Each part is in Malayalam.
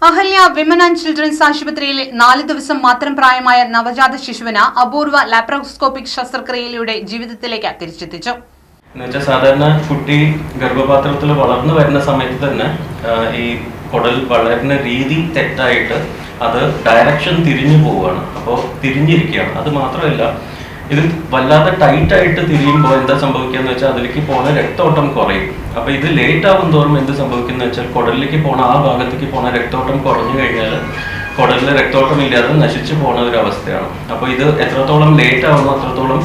അഹല്യ വിമൻ ആൻഡ് ചിൽഡ്രൻസ് ആശുപത്രിയിൽ 4 ദിവസം മാത്രം പ്രായമായ നവജാത ശിശുവിന് അപൂർവ ലാപ്രോസ്കോപ്പിക് ശസ്ത്രക്രിയയിലൂടെ ജീവിതത്തിലേക്ക് തിരിച്ചെത്തിച്ചു. എന്നുവെച്ചാൽ സാധാരണ കുട്ടി ഗർഭപാത്രത്തിൽ വളർന്നു വരുന്ന സമയത്ത് തന്നെ ഈ കുടൽ വളരുന്ന രീതി തെറ്റായിട്ട് അത് ഡയറക്ഷൻ തിരിഞ്ഞു പോവുകയാണ്. അപ്പോൾ തിരിഞ്ഞിരിക്കുകയാണ്. അത് മാത്രമല്ല, ഇത് വല്ലാതെ ടൈറ്റ് ആയിട്ട് തിരിയുമ്പോൾ എന്താ സംഭവിക്കുക വെച്ചാൽ അതിലേക്ക് പോകുന്ന രക്തോട്ടം കുറയും. അപ്പൊ ഇത് ലേറ്റ് ആവും തോറും എന്ത് സംഭവിക്കുന്ന വെച്ചാൽ കുടലിലേക്ക് പോണ ആ ഭാഗത്തേക്ക് പോണ രക്തോട്ടം കുറഞ്ഞു കഴിഞ്ഞാൽ കുടലിൽ രക്തോട്ടം ഇല്ലാതെ നശിച്ചു പോണ ഒരു അവസ്ഥയാണ്. അപ്പൊ ഇത് എത്രത്തോളം ലേറ്റ് ആവുന്നു അത്രത്തോളം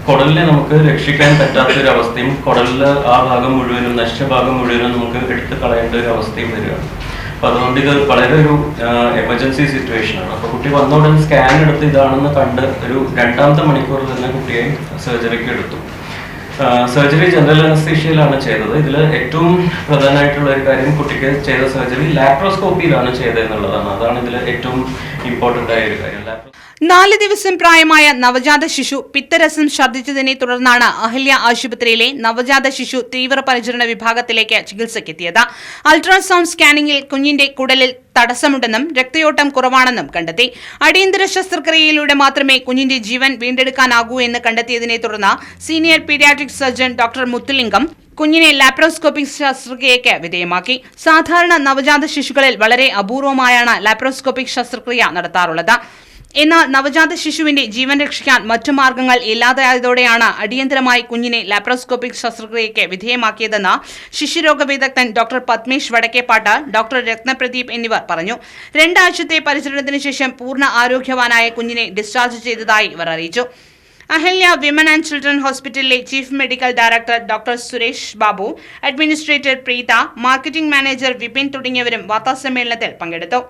കുടലിനെ നമുക്ക് രക്ഷിക്കാൻ പറ്റാത്ത ഒരു അവസ്ഥയും കുടലിലെ ആ ഭാഗം മുഴുവനും നശിച്ച ഭാഗം മുഴുവനും നമുക്ക് എടുത്ത് കളയേണ്ട ഒരു അവസ്ഥയും വരികയാണ്. അപ്പൊ അതുകൊണ്ട് ഇത് വളരെ ഒരു എമർജൻസി സിറ്റുവേഷൻ ആണ്. അപ്പൊ കുട്ടി വന്ന ഉടനെ സ്കാൻ എടുത്ത് ഇതാണെന്ന് കണ്ട് ഒരു 2ാമത്തെ മണിക്കൂർ തന്നെ കുട്ടിയെ സർജറിക്ക് എടുത്തു. സർജറി ജനറൽ അനസ്തീഷ്യയിലാണ് ചെയ്തത്. ഇതിൽ ഏറ്റവും പ്രധാനമായിട്ടുള്ള ഒരു കാര്യം കുട്ടിക്ക് ചെയ്ത സർജറി ലാപ്രോസ്കോപ്പിയിലാണ് ചെയ്തതെന്നുള്ളതാണ്. അതാണ് ഇതിൽ ഏറ്റവും ഇമ്പോർട്ടൻ്റ് ആയ ഒരു കാര്യം. 4 ദിവസം പ്രായമായ നവജാത ശിശു പിത്തരസം ഛർദ്ദിച്ചതിനെ തുടർന്നാണ് അഹല്യ ആശുപത്രിയിലെ നവജാത ശിശു തീവ്രപരിചരണ വിഭാഗത്തിലേക്ക് ചികിത്സയ്ക്കെത്തിയത്. അൾട്രാസൗണ്ട് സ്കാനിംഗിൽ കുഞ്ഞിന്റെ കുടലിൽ തടസ്സമുണ്ടെന്നും രക്തയോട്ടം കുറവാണെന്നും കണ്ടെത്തി. അടിയന്തര ശസ്ത്രക്രിയയിലൂടെ മാത്രമേ കുഞ്ഞിന്റെ ജീവൻ വീണ്ടെടുക്കാനാകൂ എന്ന് കണ്ടെത്തിയതിനെ തുടർന്ന് സീനിയർ പീഡിയാട്രിക് സർജൻ ഡോക്ടർ മുത്തുലിംഗം കുഞ്ഞിനെ ലാപ്രോസ്കോപ്പിക് ശസ്ത്രക്രിയയ്ക്ക് വിധേയമാക്കി. സാധാരണ നവജാത ശിശുക്കളിൽ വളരെ അപൂർവമായാണ് ലാപ്രോസ്കോപ്പിക് ശസ്ത്രക്രിയ നടത്താറുള്ളത്. എന്നാൽ നവജാത ശിശുവിന്റെ ജീവൻ രക്ഷിക്കാൻ മറ്റു മാർഗങ്ങൾ ഇല്ലാതായതോടെയാണ് അടിയന്തരമായി കുഞ്ഞിനെ ലാപ്രോസ്കോപ്പിക് ശസ്ത്രക്രിയയ്ക്ക് വിധേയമാക്കിയതെന്ന് ശിശുരോഗ വിദഗ്ധൻ ഡോക്ടർ പത്മേഷ് വടക്കേപ്പാട്ട്, ഡോക്ടർ രത്നപ്രദീപ് എന്നിവർ പറഞ്ഞു. 2 ആഴ്ചത്തെ പരിചരണത്തിന് ശേഷം പൂർണ്ണ ആരോഗ്യവാനായ കുഞ്ഞിനെ ഡിസ്ചാർജ് ചെയ്തതായി ഇവർ അറിയിച്ചു. അഹല്യ വിമൻ ആൻഡ് ചിൽഡ്രൻ ഹോസ്പിറ്റലിലെ chief medical director doctor Suresh Babu, administrator Preetha, marketing manager Vipin തുടങ്ങിയവരും വാർത്താസമ്മേളനത്തിൽ പങ്കെടുത്തു.